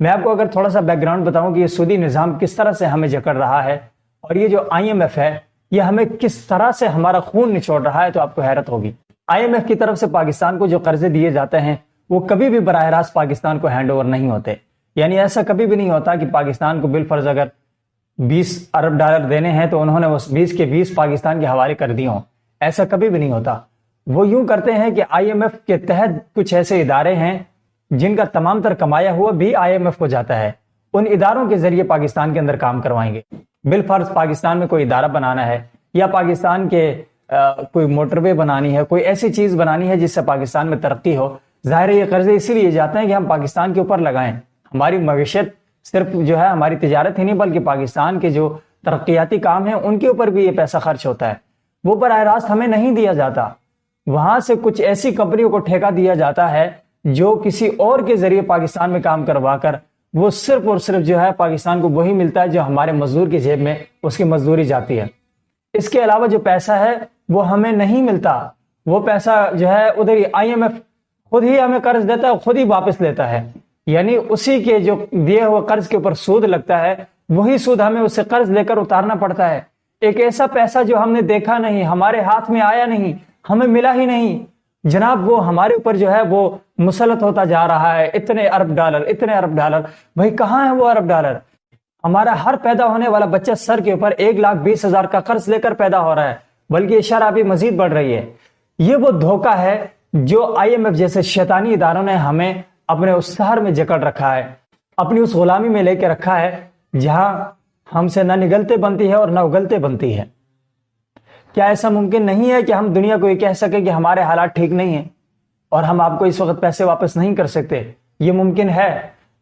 میں آپ کو اگر تھوڑا سا بیک گراؤنڈ بتاؤں کہ یہ سودی نظام کس طرح سے ہمیں جکڑ رہا ہے اور یہ جو IMF ہے یہ ہمیں کس طرح سے ہمارا خون نچوڑ رہا ہے، تو آپ کو حیرت ہوگی۔ IMF کی طرف سے پاکستان کو جو قرضے دیے جاتے ہیں وہ کبھی بھی براہ راست پاکستان کو ہینڈ اوور نہیں ہوتے، یعنی ایسا کبھی بھی نہیں ہوتا کہ پاکستان کو بالفرض اگر 20 ارب ڈالر دینے ہیں تو انہوں نے اس 20 کے 20 پاکستان کے حوالے کر دیے ہوں، ایسا کبھی بھی نہیں ہوتا۔ وہ یوں کرتے ہیں کہ IMF کے تحت کچھ ایسے ادارے ہیں جن کا تمام تر کمایا ہوا بھی IMF کو جاتا ہے، ان اداروں کے ذریعے پاکستان کے اندر کام کروائیں گے۔ بالفرض پاکستان میں کوئی ادارہ بنانا ہے یا پاکستان کے کوئی موٹر وے بنانی ہے، کوئی ایسی چیز بنانی ہے جس سے پاکستان میں ترقی ہو، ظاہر ہے یہ قرضے اسی لیے جاتے ہیں کہ ہم پاکستان کے اوپر لگائیں۔ ہماری معیشت صرف جو ہے ہماری تجارت ہی نہیں بلکہ پاکستان کے جو ترقیاتی کام ہیں ان کے اوپر بھی یہ پیسہ خرچ ہوتا ہے، وہ براہ راست ہمیں نہیں دیا جاتا، وہاں سے کچھ ایسی کمپنیوں کو ٹھیکہ دیا جاتا ہے جو کسی اور کے ذریعے پاکستان میں کام کروا کر وہ صرف اور صرف جو ہے پاکستان کو وہی ملتا ہے جو ہمارے مزدور کی جیب میں اس کی مزدوری جاتی ہے۔ اس کے علاوہ جو پیسہ ہے وہ ہمیں نہیں ملتا، وہ پیسہ جو ہے ادھر ہی IMF خود ہی ہمیں قرض دیتا ہے، خود ہی واپس لیتا ہے، یعنی اسی کے جو دیے ہوئے قرض کے اوپر سود لگتا ہے وہی سود ہمیں اس سے قرض لے کر اتارنا پڑتا ہے۔ ایک ایسا پیسہ جو ہم نے دیکھا نہیں، ہمارے ہاتھ میں آیا نہیں، ہمیں ملا ہی نہیں، جناب وہ ہمارے اوپر جو ہے وہ مسلط ہوتا جا رہا ہے، اتنے ارب ڈالر، اتنے ارب ڈالر۔ بھائی کہاں ہے وہ ارب ڈالر؟ ہمارا ہر پیدا ہونے والا بچہ سر کے اوپر 1,20,000 کا قرض لے کر پیدا ہو رہا ہے، بلکہ یہ شرح بھی مزید بڑھ رہی ہے۔ یہ وہ دھوکہ ہے جو IMF جیسے شیطانی اداروں نے ہمیں اپنے اس سحر میں جکڑ رکھا ہے، اپنی اس غلامی میں لے کے رکھا ہے جہاں ہم سے نہ نگلتے بنتی ہے اور نہ اگلتے بنتی ہے۔ کیا ایسا ممکن نہیں ہے کہ ہم دنیا کو یہ کہہ سکیں کہ ہمارے حالات ٹھیک نہیں ہیں اور ہم آپ کو اس وقت پیسے واپس نہیں کر سکتے؟ یہ ممکن ہے۔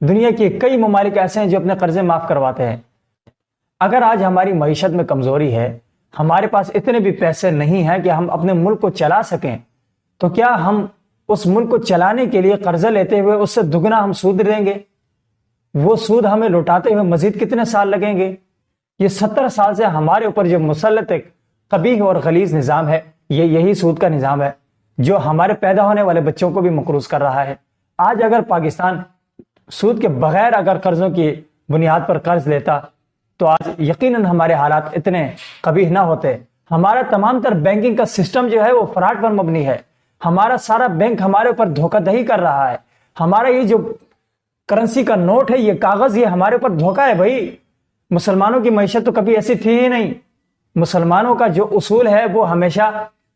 دنیا کے کئی ممالک ایسے ہیں جو اپنے قرضے معاف کرواتے ہیں۔ اگر آج ہماری معیشت میں کمزوری ہے، ہمارے پاس اتنے بھی پیسے نہیں ہیں کہ ہم اپنے ملک کو چلا سکیں، تو کیا ہم اس ملک کو چلانے کے لیے قرضہ لیتے ہوئے اس سے دگنا ہم سود دیں گے؟ وہ سود ہمیں لوٹاتے ہوئے مزید کتنے سال لگیں گے؟ یہ 70 سال سے ہمارے اوپر جو مسلط ایک قبیح اور غلیظ نظام ہے، یہی سود کا نظام ہے جو ہمارے پیدا ہونے والے بچوں کو بھی مقروض کر رہا ہے۔ آج اگر پاکستان سود کے بغیر اگر قرضوں کی بنیاد پر قرض لیتا تو آج یقیناً ہمارے حالات اتنے قبیح نہ ہوتے۔ ہمارا تمام تر بینکنگ کا سسٹم جو ہے وہ فراڈ پر مبنی ہے، ہمارا سارا بینک ہمارے اوپر دھوکہ دہی کر رہا ہے، ہمارا یہ جو کرنسی کا نوٹ ہے، یہ کاغذ، یہ ہمارے اوپر دھوکہ ہے۔ بھائی مسلمانوں کی معیشت تو کبھی ایسی تھی ہی نہیں، مسلمانوں کا جو اصول ہے وہ ہمیشہ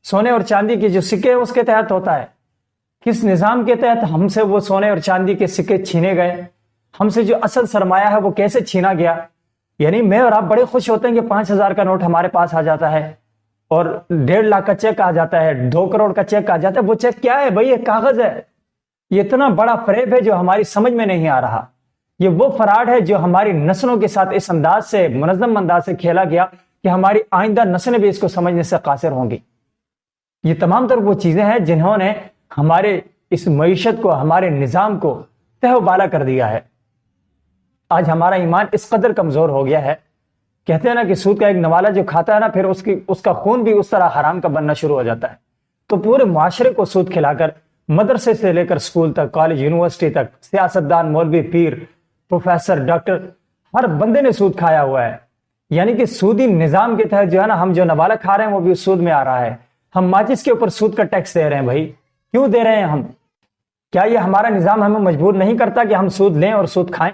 سونے اور چاندی کے جو سکے ہیں اس کے تحت ہوتا ہے۔ کس نظام کے تحت ہم سے وہ سونے اور چاندی کے سکے چھینے گئے؟ ہم سے جو اصل سرمایہ ہے وہ کیسے چھینا گیا؟ یعنی میں اور آپ بڑے خوش ہوتے ہیں کہ 5,000 کا نوٹ ہمارے پاس آ جاتا ہے اور 1.5 لاکھ کا چیک آ جاتا ہے، 2 کروڑ کا چیک آ جاتا ہے۔ وہ چیک کیا ہے بھائی؟ یہ کاغذ ہے۔ یہ اتنا بڑا فریب ہے جو ہماری سمجھ میں نہیں آ رہا۔ یہ وہ فراڈ ہے جو ہماری نسلوں کے ساتھ اس انداز سے، منظم انداز سے کھیلا گیا کہ ہماری آئندہ نسلیں بھی اس کو سمجھنے سے قاصر ہوں گی۔ یہ تمام تر وہ چیزیں ہیں جنہوں نے ہمارے اس معیشت کو، ہمارے نظام کو تہہ و بالا کر دیا ہے۔ آج ہمارا ایمان اس قدر کمزور ہو گیا ہے، کہتے ہیں نا کہ سود کا ایک نوالا جو کھاتا ہے نا، پھر اس کا خون بھی اس طرح حرام کا بننا شروع ہو جاتا ہے۔ تو پورے معاشرے کو سود کھلا کر، مدرسے سے لے کر اسکول تک، کالج، یونیورسٹی تک، سیاستدان، مولوی، پیر، پروفیسر، ڈاکٹر، ہر بندے نے سود کھایا ہوا ہے۔ یعنی کہ سودی نظام کے تحت جو ہے نا، ہم جو نوالا کھا رہے ہیں وہ بھی سود میں آ رہا ہے۔ ہم ماچس کے اوپر سود کا ٹیکس دے رہے ہیں۔ بھائی کیوں دے رہے ہیں ہم؟ کیا یہ ہمارا نظام ہمیں مجبور نہیں کرتا کہ ہم سود لیں اور سود کھائیں؟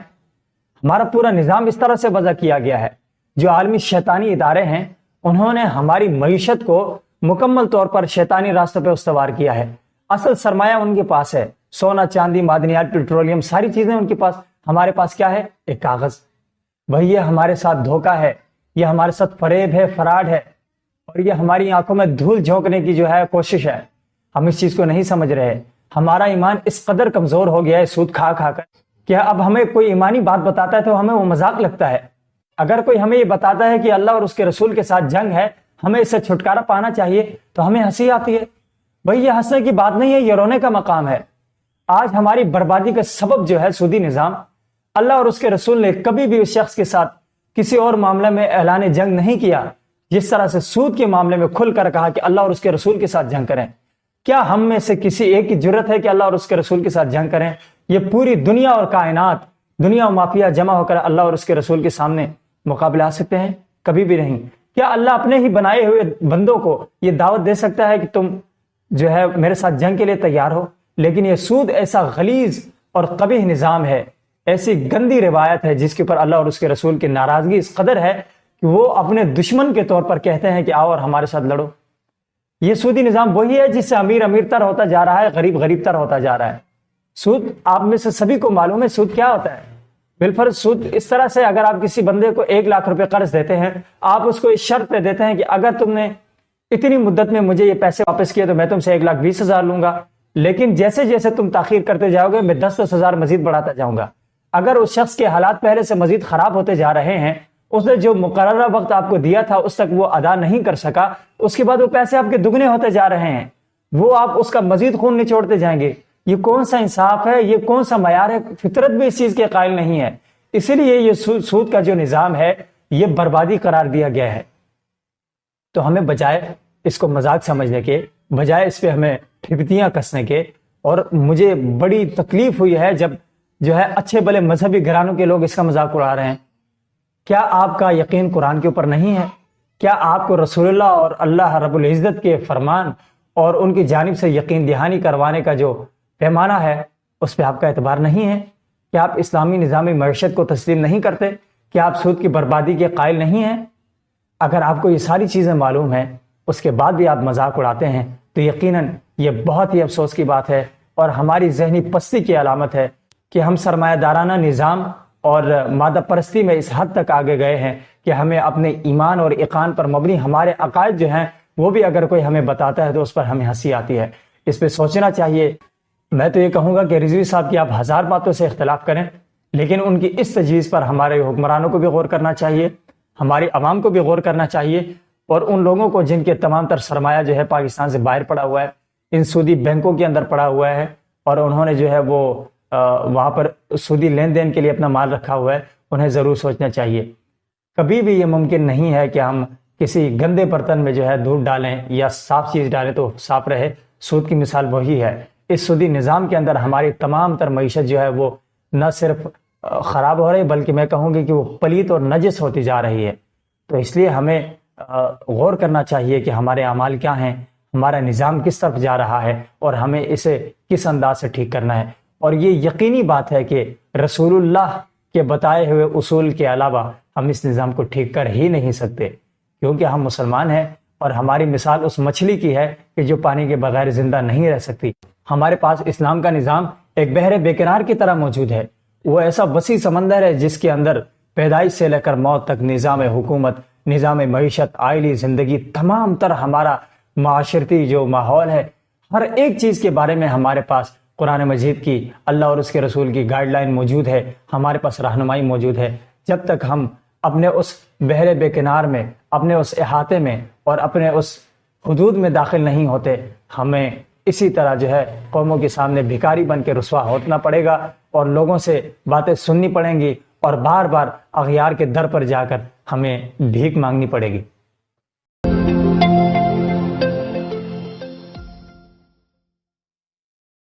ہمارا پورا نظام اس طرح سے وضع کیا گیا ہے۔ جو عالمی شیطانی ادارے ہیں انہوں نے ہماری معیشت کو مکمل طور پر شیطانی راستوں پہ استوار کیا ہے۔ اصل سرمایہ ان کے پاس ہے، سونا، چاندی، معدنیات، پیٹرولیم، ساری چیزیں ان کے پاس۔ ہمارے پاس کیا ہے؟ ایک کاغذ۔ بھائی یہ ہمارے ساتھ دھوکہ ہے، یہ ہمارے ساتھ فریب ہے، فراڈ ہے، اور یہ ہماری آنکھوں میں دھول جھونکنے کی جو ہے کوشش ہے۔ ہم اس چیز کو نہیں سمجھ رہے۔ ہمارا ایمان اس قدر کمزور ہو گیا ہے سود کھا کھا کر کہ اب ہمیں کوئی ایمانی بات بتاتا ہے تو ہمیں وہ مذاق لگتا ہے۔ اگر کوئی ہمیں یہ بتاتا ہے کہ اللہ اور اس کے رسول کے ساتھ جنگ ہے، ہمیں اس سے چھٹکارا پانا چاہیے، تو ہمیں ہنسی آتی ہے۔ بھائی یہ ہنسنے کی بات نہیں ہے، یہ رونے کا مقام ہے۔ آج ہماری بربادی کا سبب جو ہے سودی نظام، اللہ اور اس کے رسول نے کبھی بھی اس شخص کے ساتھ کسی اور معاملے میں اعلان جنگ نہیں کیا جس طرح سے سود کے معاملے میں کھل کر کہا کہ اللہ اور اس کے رسول کے ساتھ جنگ کریں۔ کیا ہم میں سے کسی ایک کی جرت ہے کہ اللہ اور اس کے رسول کے ساتھ جنگ کریں؟ یہ پوری دنیا اور کائنات دنیا و مافیا جمع ہو کر اللہ اور اس کے رسول کے سامنے مقابلہ آ سکتے ہیں؟ کبھی بھی نہیں۔ کیا اللہ اپنے ہی بنائے ہوئے بندوں کو یہ دعوت دے سکتا ہے کہ تم جو ہے میرے ساتھ جنگ کے لیے تیار ہو؟ لیکن یہ سود ایسا غلیظ اور قبیح نظام ہے، ایسی گندی روایت ہے جس کے اوپر اللہ اور اس کے رسول کی ناراضگی اس قدر ہے کہ وہ اپنے دشمن کے طور پر کہتے ہیں کہ آؤ اور ہمارے ساتھ لڑو۔ یہ سودی نظام وہی ہے جس سے امیر امیر تر ہوتا جا رہا ہے، غریب غریب تر ہوتا جا رہا ہے۔ سود آپ میں سے سبھی کو معلوم ہے سود کیا ہوتا ہے۔ بالفرض سود اس طرح سے، اگر آپ کسی بندے کو 1 لاکھ روپے قرض دیتے ہیں، آپ اس کو اس شرط پہ دیتے ہیں کہ اگر تم نے اتنی مدت میں مجھے یہ پیسے واپس کیے تو میں تم سے 1,20,000 لوں گا، لیکن جیسے جیسے تم تاخیر کرتے جاؤ گے میں 10,000 مزید بڑھاتا جاؤں گا۔ اگر اس شخص کے حالات پہلے سے مزید خراب ہوتے جا رہے ہیں، اس نے جو مقررہ وقت آپ کو دیا تھا اس تک وہ ادا نہیں کر سکا، اس کے بعد وہ پیسے آپ کے دگنے ہوتے جا رہے ہیں، وہ آپ اس کا مزید خون نچوڑتے جائیں گے۔ یہ کون سا انصاف ہے؟ یہ کون سا معیار ہے؟ فطرت بھی اس چیز کے قائل نہیں ہے۔ اسی لیے یہ سود کا جو نظام ہے یہ بربادی قرار دیا گیا ہے۔ تو ہمیں بجائے اس کو مذاق سمجھنے کے، بجائے اس پہ ہمیں ٹھپتیاں کسنے کے، اور مجھے بڑی تکلیف ہوئی ہے جب جو ہے اچھے بھلے مذہبی گھرانوں کے لوگ اس کا مذاق اڑا رہے ہیں۔ کیا آپ کا یقین قرآن کے اوپر نہیں ہے؟ کیا آپ کو رسول اللہ اور اللہ رب العزت کے فرمان اور ان کی جانب سے یقین دہانی کروانے کا جو پیمانہ ہے اس پہ آپ کا اعتبار نہیں ہے؟ کیا آپ اسلامی نظامی معیشت کو تسلیم نہیں کرتے؟ کیا آپ سود کی بربادی کے قائل نہیں ہیں؟ اگر آپ کو یہ ساری چیزیں معلوم ہیں اس کے بعد بھی آپ مذاق اڑاتے ہیں تو یقیناً یہ بہت ہی افسوس کی بات ہے اور ہماری ذہنی پستی کی علامت ہے کہ ہم سرمایہ دارانہ نظام اور مادہ پرستی میں اس حد تک آگے گئے ہیں کہ ہمیں اپنے ایمان اور یقین پر مبنی ہمارے عقائد جو ہیں وہ بھی اگر کوئی ہمیں بتاتا ہے تو اس پر ہمیں ہنسی آتی ہے۔ اس پہ سوچنا چاہیے۔ میں تو یہ کہوں گا کہ رضوی صاحب کی آپ 1000 باتوں سے اختلاف کریں، لیکن ان کی اس تجویز پر ہمارے حکمرانوں کو بھی غور کرنا چاہیے، ہماری عوام کو بھی غور کرنا چاہیے، اور ان لوگوں کو جن کے تمام تر سرمایہ جو ہے پاکستان سے باہر پڑا ہوا ہے، ان سودی بینکوں کے اندر پڑا ہوا ہے، اور انہوں نے جو ہے وہ وہاں پر سودی لین دین کے لیے اپنا مال رکھا ہوا ہے، انہیں ضرور سوچنا چاہیے۔ کبھی بھی یہ ممکن نہیں ہے کہ ہم کسی گندے برتن میں جو ہے دودھ ڈالیں یا صاف چیز ڈالیں تو صاف رہے۔ سود کی مثال وہی ہے۔ اس سودی نظام کے اندر ہماری تمام تر معیشت جو ہے وہ نہ صرف خراب ہو رہی بلکہ میں کہوں گی کہ وہ پلیت اور نجس ہوتی جا رہی ہے۔ تو اس لیے ہمیں غور کرنا چاہیے کہ ہمارے اعمال کیا ہیں، ہمارا نظام کس طرف جا رہا ہے اور ہمیں اسے کس انداز سے ٹھیک کرنا ہے۔ اور یہ یقینی بات ہے کہ رسول اللہ کے بتائے ہوئے اصول کے علاوہ ہم اس نظام کو ٹھیک کر ہی نہیں سکتے، کیونکہ ہم مسلمان ہیں اور ہماری مثال اس مچھلی کی ہے کہ جو پانی کے بغیر زندہ نہیں رہ سکتی۔ ہمارے پاس اسلام کا نظام ایک بحر بے کنار کی طرح موجود ہے۔ وہ ایسا وسیع سمندر ہے جس کے اندر پیدائش سے لے کر موت تک نظام حکومت، نظام معیشت، آئلی زندگی، تمام تر ہمارا معاشرتی جو ماحول ہے، ہر ایک چیز کے بارے میں ہمارے پاس قرآن مجید کی، اللہ اور اس کے رسول کی گائیڈ لائن موجود ہے، ہمارے پاس رہنمائی موجود ہے۔ جب تک ہم اپنے اس بحر بے کنار میں، اپنے اس احاطے میں اور اپنے اس حدود میں داخل نہیں ہوتے، ہمیں اسی طرح جو ہے قوموں کے سامنے بھکاری بن کے رسوا ہونا پڑے گا اور لوگوں سے باتیں سننی پڑیں گی اور بار بار اغیار کے در پر جا کر ہمیں بھیک مانگنی پڑے گی۔